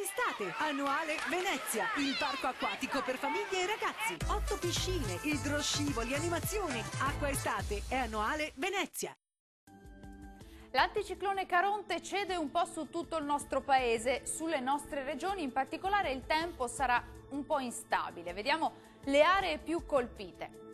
Estate, annuale Venezia, il parco acquatico per famiglie e ragazzi. 8 piscine, idroscivoli, animazioni. Acqua Estate è annuale Venezia. L'anticiclone Caronte cede un po' su tutto il nostro paese, sulle nostre regioni in particolare il tempo sarà un po' instabile. Vediamo le aree più colpite.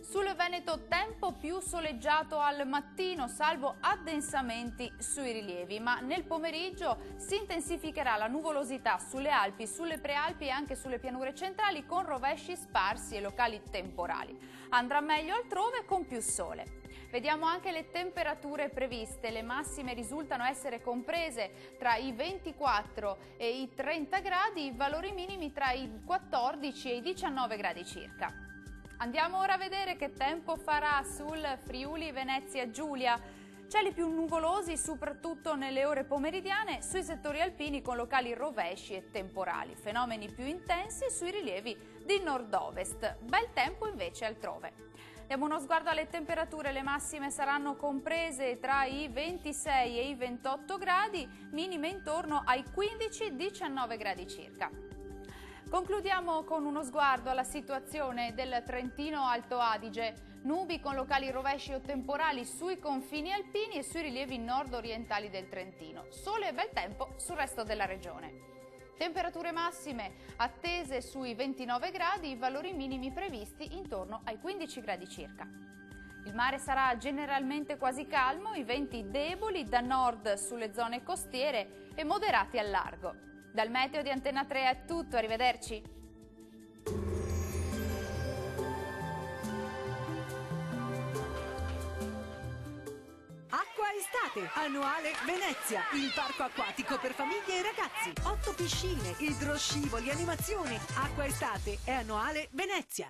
Sul Veneto tempo più soleggiato al mattino, salvo addensamenti sui rilievi, ma nel pomeriggio si intensificherà la nuvolosità sulle Alpi, sulle Prealpi e anche sulle pianure centrali con rovesci sparsi e locali temporali. Andrà meglio altrove con più sole. Vediamo anche le temperature previste, le massime risultano essere comprese tra i 24 e i 30 gradi, i valori minimi tra i 14 e i 19 gradi circa. Andiamo ora a vedere che tempo farà sul Friuli Venezia Giulia. Cieli più nuvolosi soprattutto nelle ore pomeridiane sui settori alpini con locali rovesci e temporali. Fenomeni più intensi sui rilievi di nord-ovest. Bel tempo invece altrove. Diamo uno sguardo alle temperature, le massime saranno comprese tra i 26 e i 28 gradi, minime intorno ai 15-19 gradi circa. Concludiamo con uno sguardo alla situazione del Trentino Alto Adige. Nubi con locali rovesci o temporali sui confini alpini e sui rilievi nord-orientali del Trentino. Sole e bel tempo sul resto della regione. Temperature massime attese sui 29 gradi, i valori minimi previsti intorno ai 15 gradi circa. Il mare sarà generalmente quasi calmo, i venti deboli da nord sulle zone costiere e moderati al largo. Dal meteo di Antena 3 è tutto, arrivederci. Acqua Estate, annuale Venezia, il parco acquatico per famiglie e ragazzi. 8 piscine, idroscivoli, animazioni. Acqua Estate è annuale Venezia.